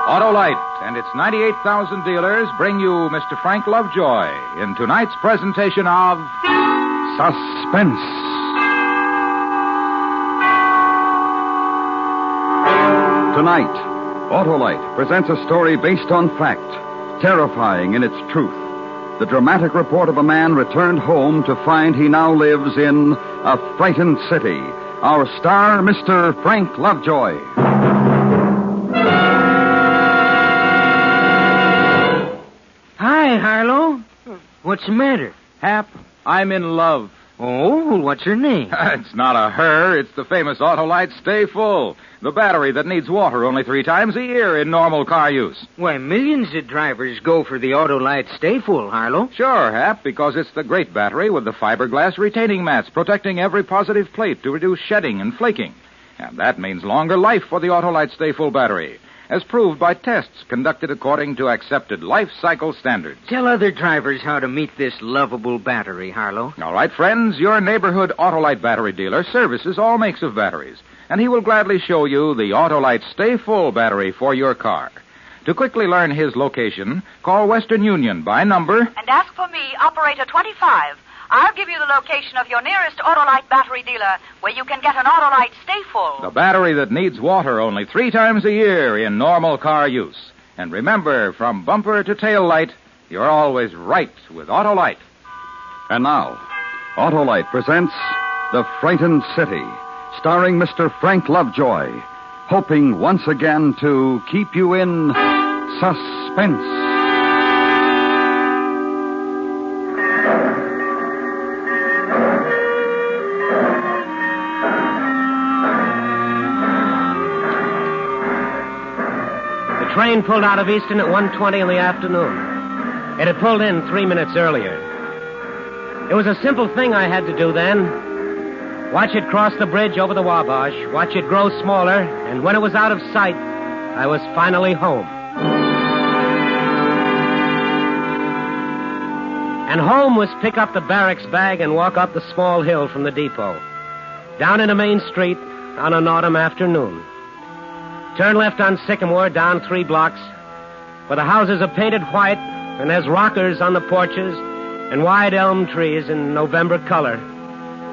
Autolite and its 98,000 dealers bring you Mr. Frank Lovejoy in tonight's presentation of Suspense. Tonight, Autolite presents a story based on fact, terrifying in its truth. The dramatic report of a man returned home to find he now lives in a frightened city. Our star, Mr. Frank Lovejoy. Hi, Harlow. What's the matter? Hap, I'm in love. Oh, what's her name? It's not a her, it's the famous Autolite Stay Full. The battery that needs water only 3 times a year in normal car use. Why, millions of drivers go for the Autolite Stay Full, Harlow. Sure, Hap, because it's the great battery with the fiberglass retaining mats protecting every positive plate to reduce shedding and flaking. And that means longer life for the Autolite Stay Full battery, as proved by tests conducted according to accepted life cycle standards. Tell other drivers how to meet this lovable battery, Harlow. All right, friends, your neighborhood Autolite battery dealer services all makes of batteries, and he will gladly show you the Autolite Stay Full battery for your car. To quickly learn his location, call Western Union by number... And ask for me, Operator 25. I'll give you the location of your nearest Autolite battery dealer where you can get an Autolite Stay Full. The battery that needs water only 3 times a year in normal car use. And remember, from bumper to tail light, you're always right with Autolite. And now, Autolite presents The Frightened City, starring Mr. Frank Lovejoy, hoping once again to keep you in suspense. The train pulled out of Easton at 1:20 in the afternoon. It had pulled in 3 minutes earlier. It was a simple thing I had to do then. Watch it cross the bridge over the Wabash, watch it grow smaller, and when it was out of sight, I was finally home. And home was pick up the barracks bag and walk up the small hill from the depot, down into Main Street on an autumn afternoon. Turn left on Sycamore, down 3 blocks, where the houses are painted white, and there's rockers on the porches, and wide elm trees in November color,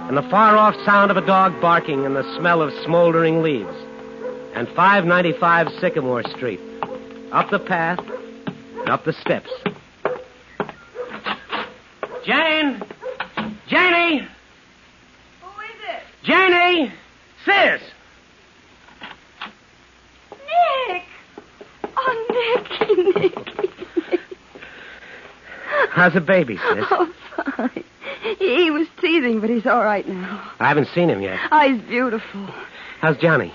and the far-off sound of a dog barking and the smell of smoldering leaves. And 595 Sycamore Street. Up the path and up the steps. Jane! Janie! Who is it? Janie! Sis! Nick! Oh, Nicky. How's the baby, sis? Oh, fine. He was teething, but he's all right now. I haven't seen him yet. Oh, he's beautiful. How's Johnny?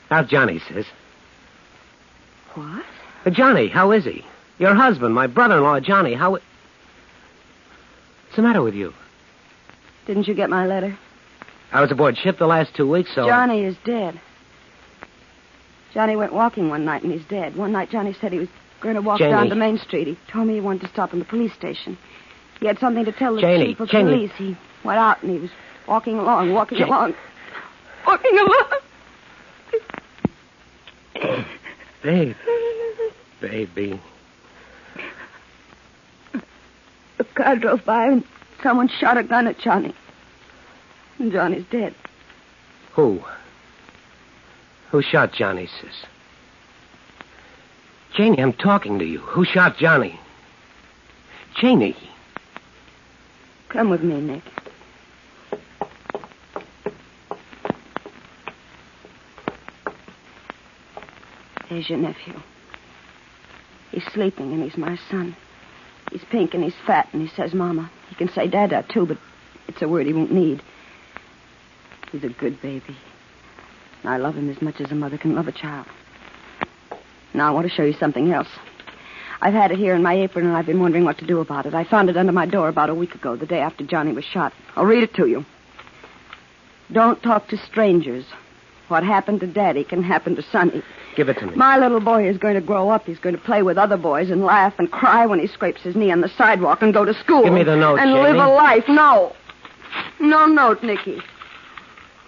How's Johnny, sis? What? Johnny, how is he? Your husband, my brother-in-law, Johnny, how... What's the matter with you? Didn't you get my letter? I was aboard ship the last 2 weeks, so... Johnny is dead. Johnny went walking one night, and he's dead. One night, Johnny said he was going to walk Janie. down to Main Street. He told me he wanted to stop in the police station. He had something to tell the Janie, chief of Janie. police. He went out, and he was walking along. Walking along. Baby. The car drove by, and someone shot a gun at Johnny. And Johnny's dead. Who? Who shot Johnny, sis? Janie, I'm talking to you. Who shot Johnny? Janie. Come with me, Nick. There's your nephew. He's sleeping, and he's my son. He's pink, and he's fat, and he says Mama. He can say Dada, too, but it's a word he won't need. He's a good baby. And I love him as much as a mother can love a child. Now, I want to show you something else. I've had it here in my apron, and I've been wondering what to do about it. I found it under my door about a week ago, the day after Johnny was shot. I'll read it to you. Don't talk to strangers. What happened to Daddy can happen to Sonny. Give it to me. My little boy is going to grow up. He's going to play with other boys and laugh and cry when he scrapes his knee on the sidewalk and go to school. Give me the note, and Janie. live a life. No. No note, Nicky.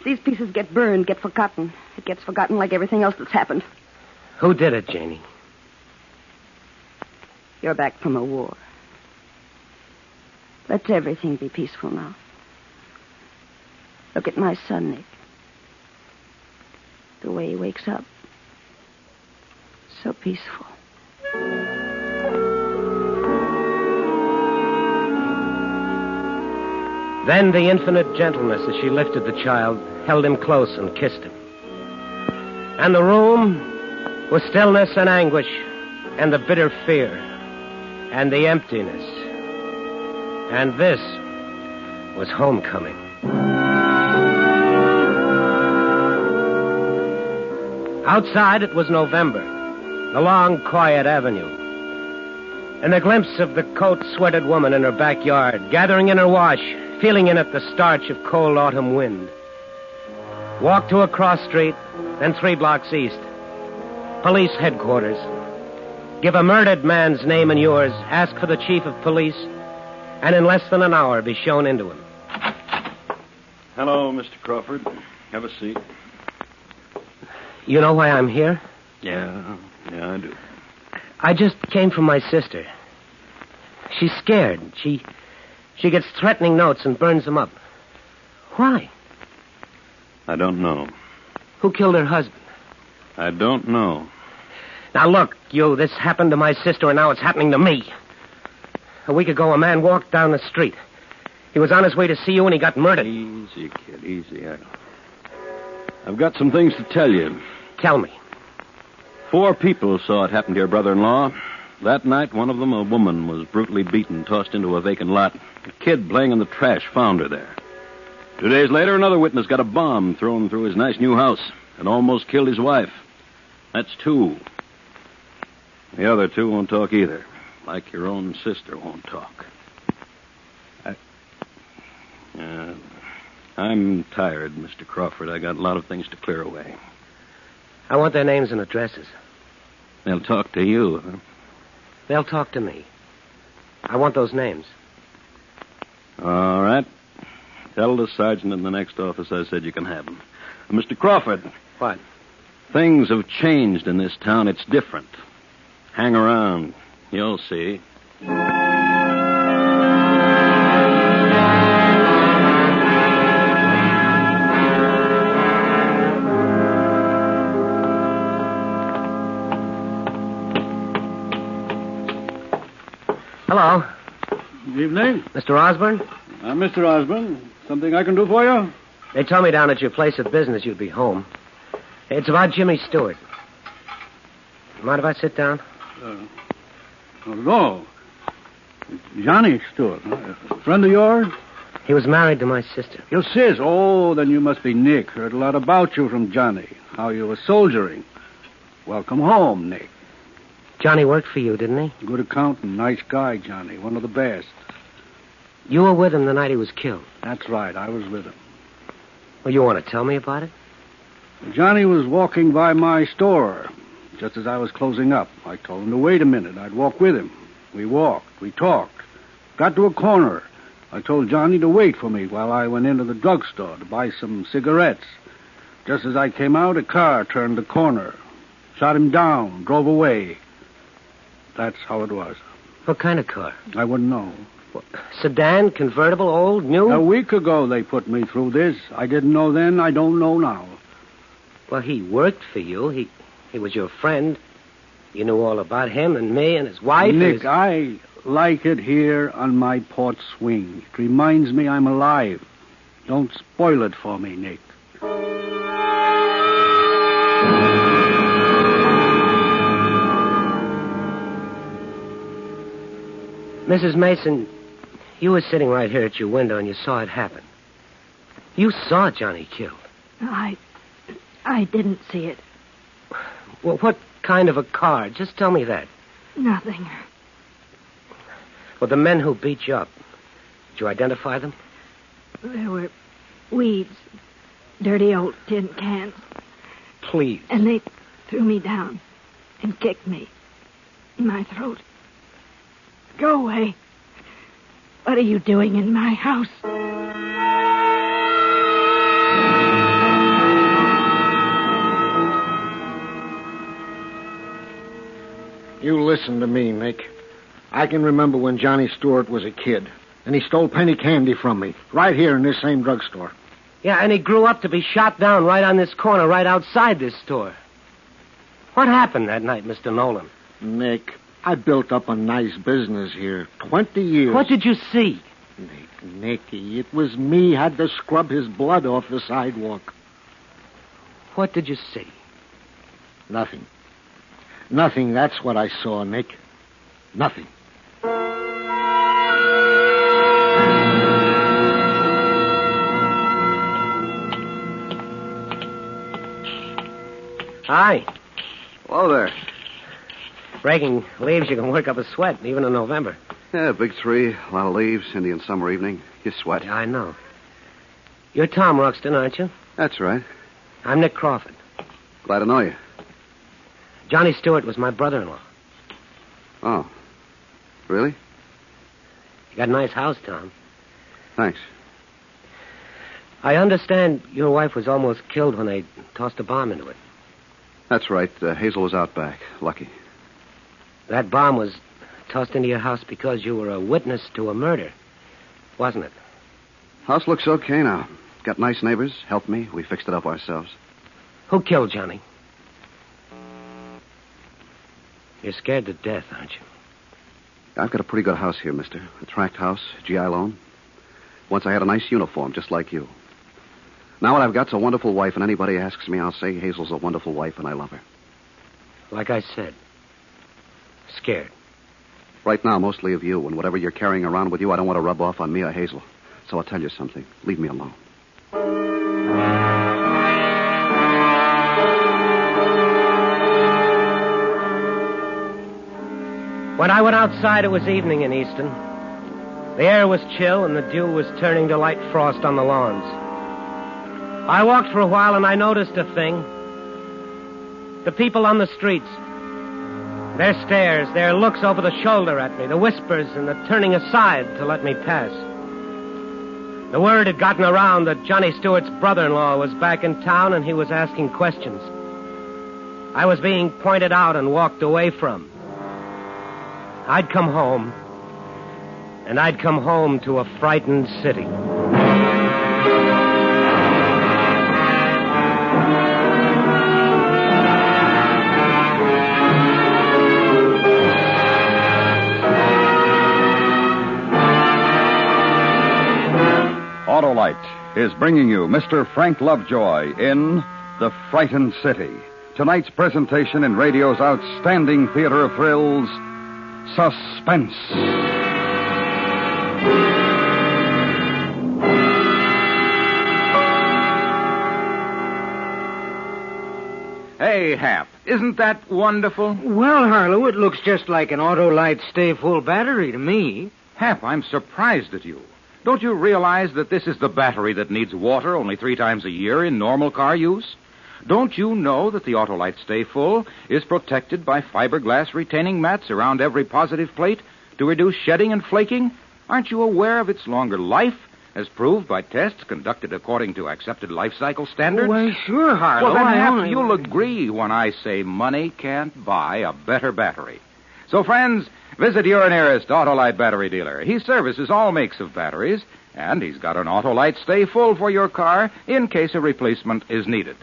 These pieces get burned, get forgotten. It gets forgotten like everything else that's happened. Who did it, Janie? You're back from a war. Let everything be peaceful now. Look at my son, Nick. The way he wakes up. So peaceful. Then the infinite gentleness as she lifted the child, held him close and kissed him. And the room was stillness and anguish and the bitter fear and the emptiness. And this was homecoming. Outside it was November, the long, quiet avenue. And the glimpse of the coat-sweated woman in her backyard, gathering in her wash, feeling in it the starch of cold autumn wind. Walk to a cross street, then 3 blocks east. Police headquarters. Give a murdered man's name and yours, ask for the chief of police, and in less than an hour be shown into him. Hello, Mr. Crawford. Have a seat. You know why I'm here? Yeah, I do. I just came from my sister. She's scared. She gets threatening notes and burns them up. Why? I don't know. Who killed her husband? I don't know. Now, look, you, this happened to my sister, and now it's happening to me. A week ago, a man walked down the street. He was on his way to see you, and he got murdered. Easy, kid, easy. I've got some things to tell you. Tell me. 4 people saw it happen to your brother-in-law. That night, one of them, a woman, was brutally beaten, tossed into a vacant lot. A kid playing in the trash found her there. 2 days later, another witness got a bomb thrown through his nice new house and almost killed his wife. That's 2. The other 2 won't talk either, like your own sister won't talk. I'm tired, Mr. Crawford. I got a lot of things to clear away. I want their names and addresses. They'll talk to you, huh? They'll talk to me. I want those names. All right. Tell the sergeant in the next office I said you can have them. Mr. Crawford. What? Things have changed in this town. It's different. Hang around. You'll see. Hello. Good evening. Mr. Osborne? Mr. Osborne, something I can do for you? They told me down at your place of business you'd be home. It's about Jimmy Stewart. Mind if I sit down? Not at all. Johnny Stewart, huh? A friend of yours? He was married to my sister. Your sis? Oh, then you must be Nick. Heard a lot about you from Johnny. How you were soldiering. Welcome home, Nick. Johnny worked for you, didn't he? Good accountant, nice guy, Johnny. One of the best. You were with him the night he was killed. That's right, I was with him. Well, you want to tell me about it? Johnny was walking by my store just as I was closing up. I told him to wait a minute. I'd walk with him. We walked. We talked. Got to a corner. I told Johnny to wait for me while I went into the drugstore to buy some cigarettes. Just as I came out, a car turned the corner. Shot him down, drove away. That's how it was. What kind of car? I wouldn't know. What, sedan, convertible, old, new? A week ago they put me through this. I didn't know then. I don't know now. Well, he worked for you. He was your friend. You knew all about him and me and his wife. Nick, I like it here on my porch swing. It reminds me I'm alive. Don't spoil it for me, Nick. Mrs. Mason, you were sitting right here at your window and you saw it happen. You saw Johnny killed. I didn't see it. Well, what kind of a car? Just tell me that. Nothing. Well, the men who beat you up, did you identify them? There were weeds, dirty old tin cans. Please. And they threw me down and kicked me in my throat. Go away. What are you doing in my house? listen to me, Nick. I can remember when Johnny Stewart was a kid, and he stole penny candy from me, right here in this same drugstore. Yeah, and he grew up to be shot down right on this corner, right outside this store. What happened that night, Mr. Nolan? Nick, I built up a nice business here. 20 years. What did you see? Nicky, it was me had to scrub his blood off the sidewalk. What did you see? Nothing. Nothing, that's what I saw, Nick. Nothing. Hi. Hello there. Breaking leaves, you can work up a sweat, even in November. Yeah, big tree, a lot of leaves, Indian summer evening. You sweat. Yeah, I know. You're Tom Ruxton, aren't you? That's right. I'm Nick Crawford. Glad to know you. Johnny Stewart was my brother-in-law. Oh. Really? You got a nice house, Tom. Thanks. I understand your wife was almost killed when they tossed a bomb into it. That's right. Hazel was out back. Lucky. That bomb was tossed into your house because you were a witness to a murder, wasn't it? House looks okay now. Got nice neighbors. Helped me. We fixed it up ourselves. Who killed Johnny? You're scared to death, aren't you? I've got a pretty good house here, mister. A tract house, GI loan. Once I had a nice uniform, just like you. Now what I've got's a wonderful wife, and anybody asks me, I'll say Hazel's a wonderful wife, and I love her. Like I said, scared. Right now, mostly of you, and whatever you're carrying around with you, I don't want to rub off on me or Hazel. So I'll tell you something. Leave me alone. When I went outside, it was evening in Easton. The air was chill, and the dew was turning to light frost on the lawns. I walked for a while, and I noticed a thing. The people on the streets. Their stares, their looks over the shoulder at me, the whispers and the turning aside to let me pass. The word had gotten around that Johnny Stewart's brother-in-law was back in town, and he was asking questions. I was being pointed out and walked away from. I'd come home, and I'd come home to a frightened city. Autolite is bringing you Mr. Frank Lovejoy in The Frightened City. Tonight's presentation in radio's outstanding theater of thrills, Suspense. Hey, Hap, isn't that wonderful? Well, Harlow, it looks just like an Autolite Stay Full battery to me. Hap, I'm surprised at you. Don't you realize that this is the battery that needs water only 3 times a year in normal car use? Don't you know that the Autolite Stay Full is protected by fiberglass retaining mats around every positive plate to reduce shedding and flaking? Aren't you aware of its longer life, as proved by tests conducted according to accepted life cycle standards? Why, sure, Harlow. Well, then, Hap, you'll agree when I say money can't buy a better battery. So, friends, visit your nearest Autolite battery dealer. He services all makes of batteries, and he's got an Autolite Stay Full for your car in case a replacement is needed.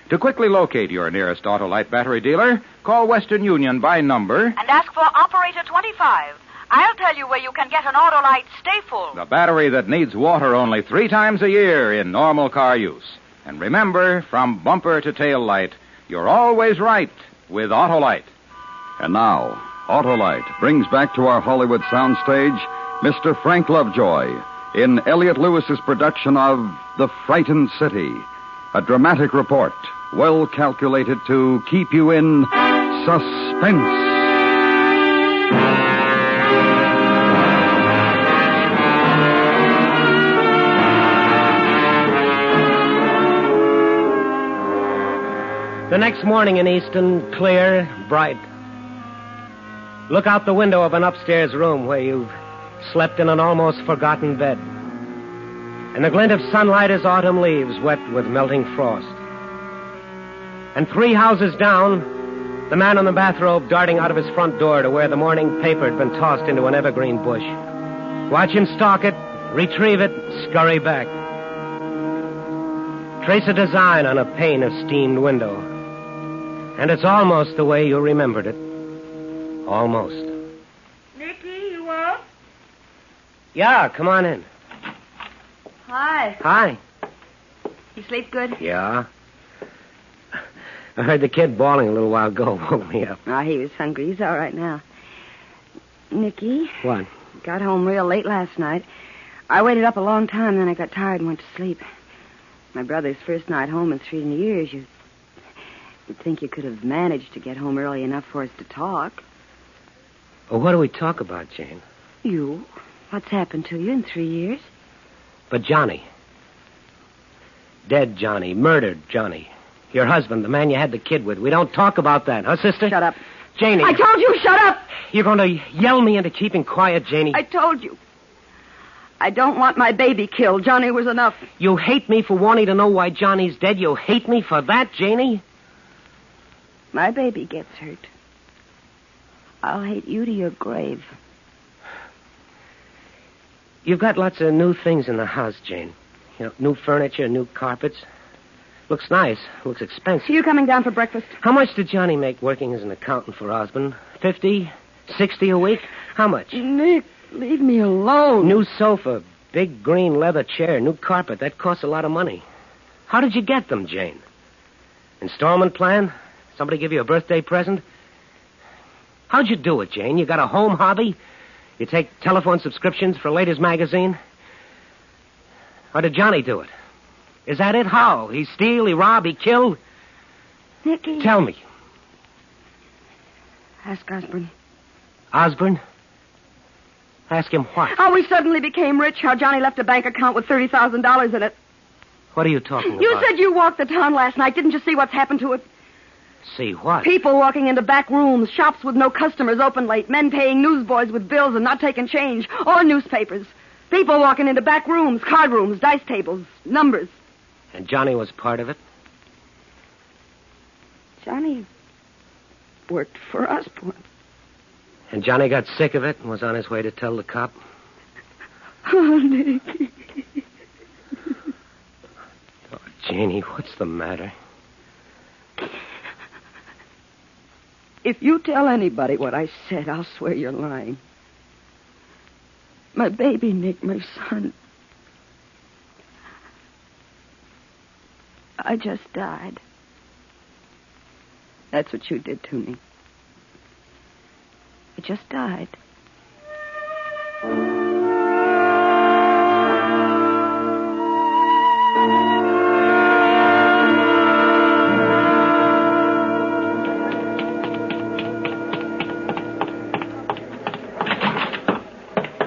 To quickly locate your nearest Autolite battery dealer, call Western Union by number and ask for Operator 25. I'll tell you where you can get an Autolite Stay Full. the battery that needs water only 3 times a year in normal car use. And remember, from bumper to tail light, you're always right with Autolite. And now, Autolite brings back to our Hollywood soundstage Mr. Frank Lovejoy in Elliot Lewis's production of The Frightened City, a dramatic report well calculated to keep you in suspense. The next morning in Easton, clear, bright. Look out the window of an upstairs room where you've slept in an almost forgotten bed. And the glint of sunlight is autumn leaves wet with melting frost. And 3 houses down, The man in the bathrobe darting out of his front door to where the morning paper had been tossed into an evergreen bush. Watch him stalk it, retrieve it, scurry back. Trace a design on a pane of steamed window. And it's almost the way you remembered it. Almost. Nicky, you up? Yeah, come on in. Hi. Hi. You sleep good? Yeah. I heard the kid bawling a little while ago. Woke me up. Oh, he was hungry. He's all right now. Nicky. What? Got home real late last night. I waited up a long time, then I got tired and went to sleep. My brother's first night home in 3 years. You'd think you could have managed to get home early enough for us to talk. Well, what do we talk about, Jane? You. What's happened to you in 3 years? But Johnny. Dead Johnny. Murdered Johnny. Your husband, the man you had the kid with. We don't talk about that, huh, sister? Shut up. Janie. I told you, shut up! You're going to yell me into keeping quiet, Janie. I told you. I don't want my baby killed. Johnny was enough. You hate me for wanting to know why Johnny's dead? You hate me for that, Janie? My baby gets hurt. I'll hate you to your grave. You've got lots of new things in the house, Jane. You know, new furniture, new carpets. Looks nice. Looks expensive. Are you coming down for breakfast? How much did Johnny make working as an accountant for Osborne? 50? 60 a week? How much? Nick, leave me alone. New sofa, big green leather chair, new carpet. That costs a lot of money. How did you get them, Jane? Installment plan? Somebody give you a birthday present? How'd you do it, Jane? You got a home hobby? You take telephone subscriptions for a ladies' magazine? Or did Johnny do it? Is that it? How? He steal, he rob, he kill? Nicky. Tell me. Ask Osborne. Osborne? Ask him what? How we suddenly became rich, how Johnny left a bank account with $30,000 in it. What are you talking about? You said you walked the town last night. Didn't you see what's happened to it? See what? People walking into back rooms, shops with no customers open late, men paying newsboys with bills and not taking change, or newspapers. People walking into back rooms, card rooms, dice tables, numbers. And Johnny was part of it? Johnny worked for Osborne. And Johnny got sick of it and was on his way to tell the cop? Oh, Nicky. Oh, Janie, what's the matter? If you tell anybody what I said, I'll swear you're lying. My baby, Nick, my son. I just died. That's what you did to me. I just died.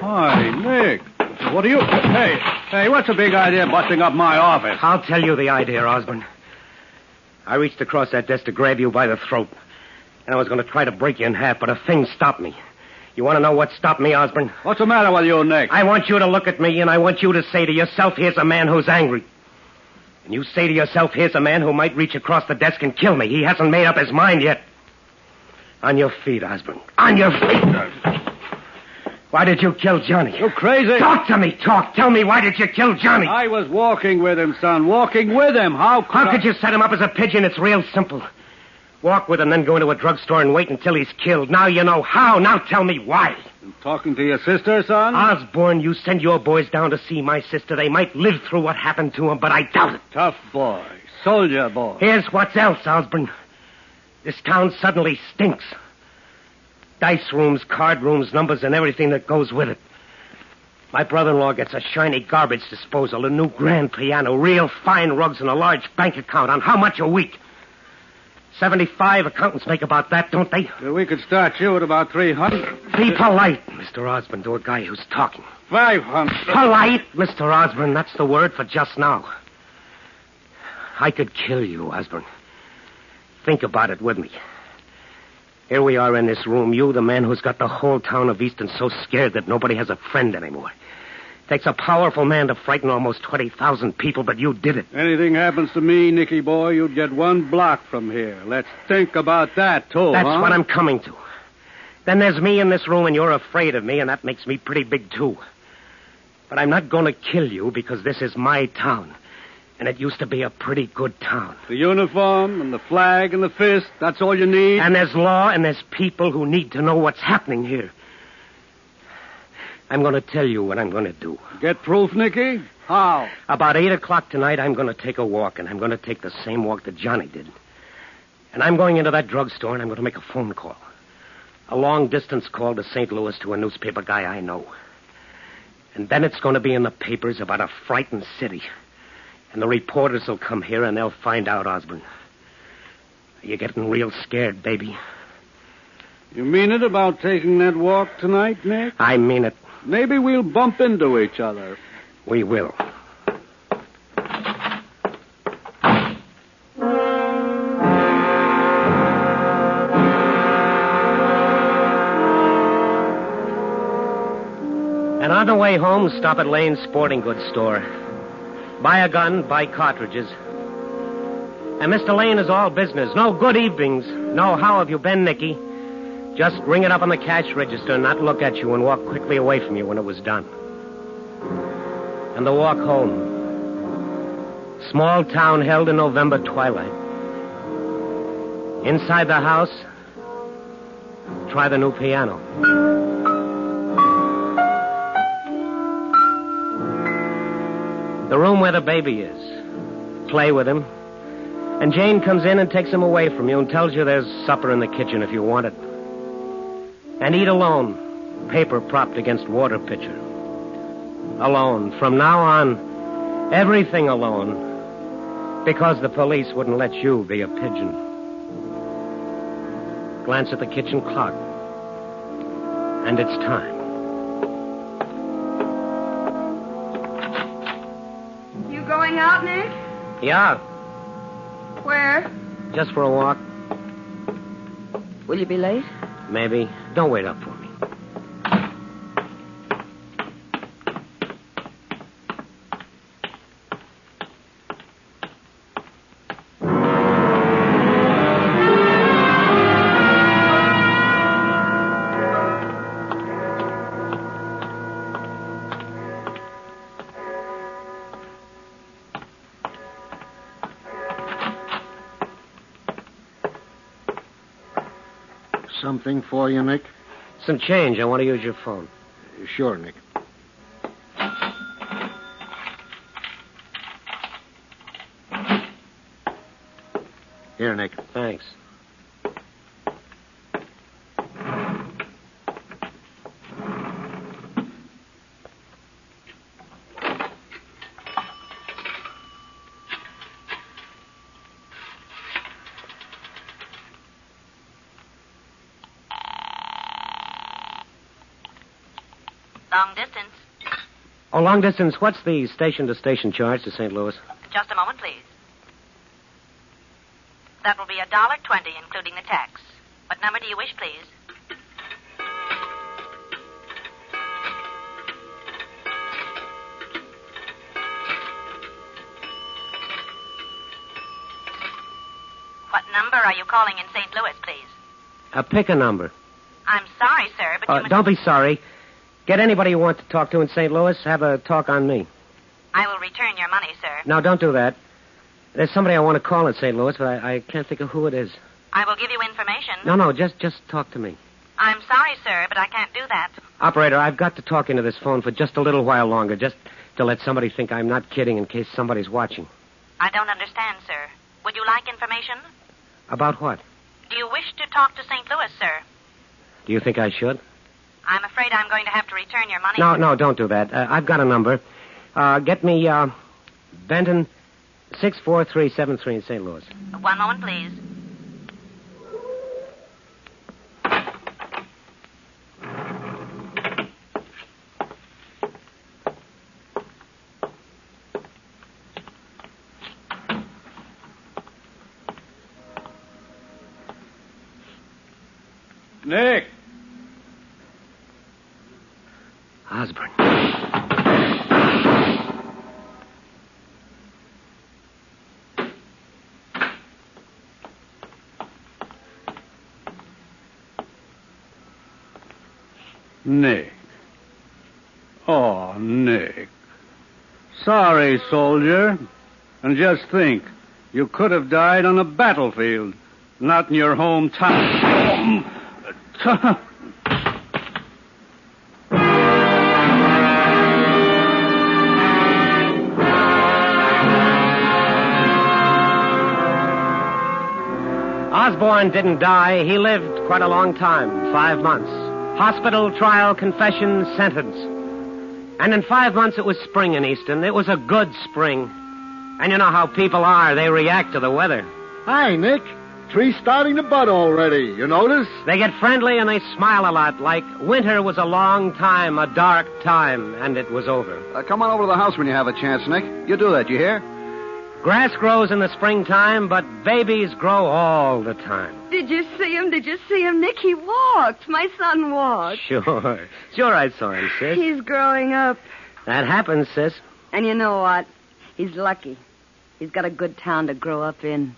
Hi, Nick. What are you... Hey, what's the big idea busting up my office? I'll tell you the idea, Osborne. I reached across that desk to grab you by the throat. And I was going to try to break you in half, but a thing stopped me. You want to know what stopped me, Osborne? What's the matter with you, Nick? I want you to look at me, and I want you to say to yourself, here's a man who's angry. And you say to yourself, here's a man who might reach across the desk and kill me. He hasn't made up his mind yet. On your feet, Osborne. On your feet. Why did you kill Johnny? You crazy? Talk to me, talk. Tell me, why did you kill Johnny? I was walking with him, son. Walking with him. How could you set him up as a pigeon? It's real simple. Walk with him, then go into a drugstore and wait until he's killed. Now you know how. Now tell me why. I'm talking to your sister, son? Osborne, you send your boys down to see my sister. They might live through what happened to him, but I doubt it. Tough boy. Soldier boy. Here's what's else, Osborne. This town suddenly stinks. Dice rooms, card rooms, numbers, and everything that goes with it. My brother-in-law gets a shiny garbage disposal, a new grand piano, real fine rugs, and a large bank account. On how much a week? 75 accountants make about that, don't they? Well, we could start you at about 300. Be polite, Mr. Osborne, to a guy who's talking. 500. Polite, Mr. Osborne. That's the word for just now. I could kill you, Osborne. Think about it with me. Here we are in this room. You, the man who's got the whole town of Easton so scared that nobody has a friend anymore. Takes a powerful man to frighten almost 20,000 people, but you did it. Anything happens to me, Nicky boy, you'd get 1 block from here. Let's think about that, too, That's huh? what I'm coming to. Then there's me in this room, and you're afraid of me, and that makes me pretty big, too. But I'm not going to kill you because this is my town. And it used to be a pretty good town. The uniform and the flag and the fist, that's all you need? And there's law and there's people who need to know what's happening here. I'm going to tell you what I'm going to do. Get proof, Nicky? How? About 8 o'clock tonight, I'm going to take a walk, and I'm going to take the same walk that Johnny did. And I'm going into that drugstore, and I'm going to make a phone call. A long-distance call to St. Louis to a newspaper guy I know. And then it's going to be in the papers about a frightened city. And the reporters will come here, and they'll find out, Osborne. Are you getting real scared, baby? You mean it about taking that walk tonight, Nick? I mean it. Maybe we'll bump into each other. We will. And on the way home, stop at Lane's sporting goods store. Buy a gun, buy cartridges. And Mr. Lane is all business. No good evenings. No, how have you been, Nicky? Just ring it up on the cash register and not look at you and walk quickly away from you when it was done. And the walk home. Small town held in November twilight. Inside the house, try the new piano. The room where the baby is. Play with him. And Jane comes in and takes him away from you and tells you there's supper in the kitchen if you want it. And eat alone, paper propped against water pitcher. Alone. From now on, everything alone. Because the police wouldn't let you be a pigeon. Glance at the kitchen clock. And it's time. You going out, Nick? Yeah, Where? just for a walk. Will you be late? Maybe. Don't wait up for me. Something for you, Nick? Some change. I want to use your phone. Sure, Nick. Here, Nick. Thanks. Long distance. Oh, long distance. What's the station-to-station charge to St. Louis? Just a moment, please. That will be $1.20, including the tax. What number do you wish, please? What number are you calling in St. Louis, please? Pick a number. I'm sorry, sir, but you must... Don't be sorry. Get anybody you want to talk to in St. Louis. Have a talk on me. I will return your money, sir. No, don't do that. There's somebody I want to call in St. Louis, but I can't think of who it is. I will give you information. No, just talk to me. I'm sorry, sir, but I can't do that. Operator, I've got to talk into this phone for just a little while longer, just to let somebody think I'm not kidding in case somebody's watching. I don't understand, sir. Would you like information? About what? Do you wish to talk to St. Louis, sir? Do you think I should? I'm afraid I'm going to have to return your money. No, don't do that. I've got a number. Get me, Benton 64373 in St. Louis. One moment, please. Nick! Osborne. Nick. Oh, Nick. Sorry, soldier. And just think, you could have died on a battlefield, not in your hometown. Osborne didn't die. He lived quite a long time, 5 months. Hospital, trial, confession, sentence. And in 5 months it was spring in Easton. It was a good spring. And you know how people are. They react to the weather. Hi, Nick. Tree's starting to bud already. You notice? They get friendly and they smile a lot, like winter was a long time, a dark time, and it was over. Come on over to the house when you have a chance, Nick. You do that, you hear? Grass grows in the springtime, but babies grow all the time. Did you see him? Did you see him, Nick? He walked. My son walked. Sure. Sure I saw him, sis. He's growing up. That happens, sis. And you know what? He's lucky. He's got a good town to grow up in.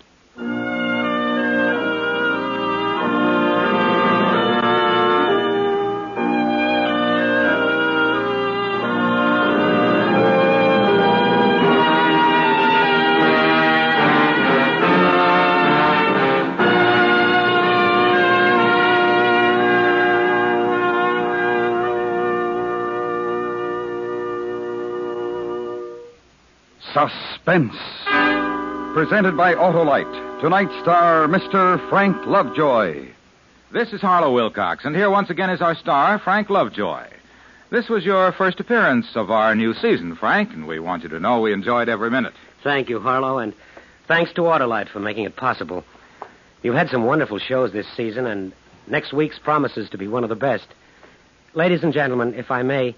Suspense. Presented by Autolite. Tonight's star, Mr. Frank Lovejoy. This is Harlow Wilcox, and here once again is our star, Frank Lovejoy. This was your first appearance of our new season, Frank, and we want you to know we enjoyed every minute. Thank you, Harlow, and thanks to Autolite for making it possible. You've had some wonderful shows this season, and next week's promises to be one of the best. Ladies and gentlemen, if I may,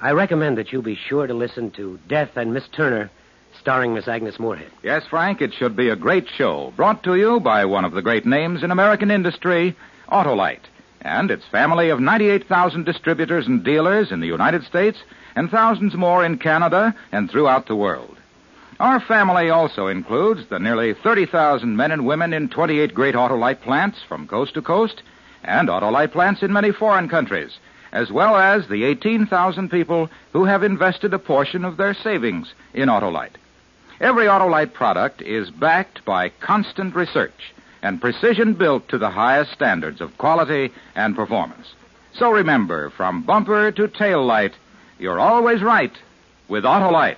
I recommend that you be sure to listen to Death and Miss Turner, starring Miss Agnes Moorehead. Yes, Frank, it should be a great show, brought to you by one of the great names in American industry, Autolite, and its family of 98,000 distributors and dealers in the United States and thousands more in Canada and throughout the world. Our family also includes the nearly 30,000 men and women in 28 great Autolite plants from coast to coast and Autolite plants in many foreign countries, as well as the 18,000 people who have invested a portion of their savings in Autolite. Every Autolite product is backed by constant research and precision built to the highest standards of quality and performance. So remember, from bumper to tail light, you're always right with Autolite.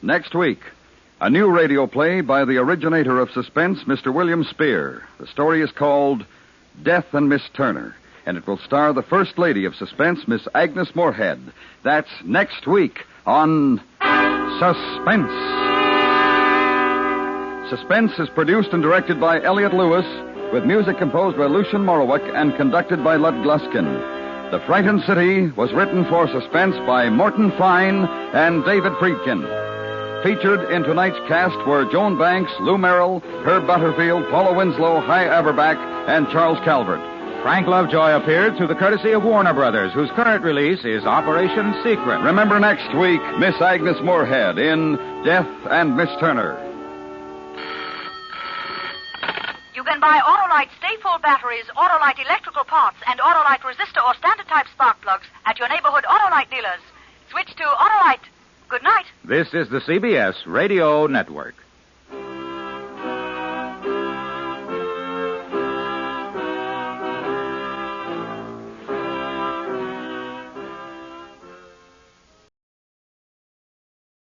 Next week, a new radio play by the originator of Suspense, Mr. William Spear. The story is called Death and Miss Turner, and it will star the First Lady of Suspense, Miss Agnes Moorehead. That's next week on Suspense. Suspense is produced and directed by Elliott Lewis, with music composed by Lucien Morawick and conducted by Lud Gluskin. The Frightened City was written for Suspense by Morton Fine and David Friedkin. Featured in tonight's cast were Joan Banks, Lou Merrill, Herb Butterfield, Paula Winslow, Hy Averback, and Charles Calvert. Frank Lovejoy appeared through the courtesy of Warner Brothers, whose current release is Operation Secret. Remember next week, Miss Agnes Moorehead in Death and Miss Turner. You can buy Autolite Stay-Full batteries, Autolite electrical parts, and Autolite resistor or standard-type spark plugs at your neighborhood Autolite dealers. Switch to Autolite. Good night. This is the CBS Radio Network.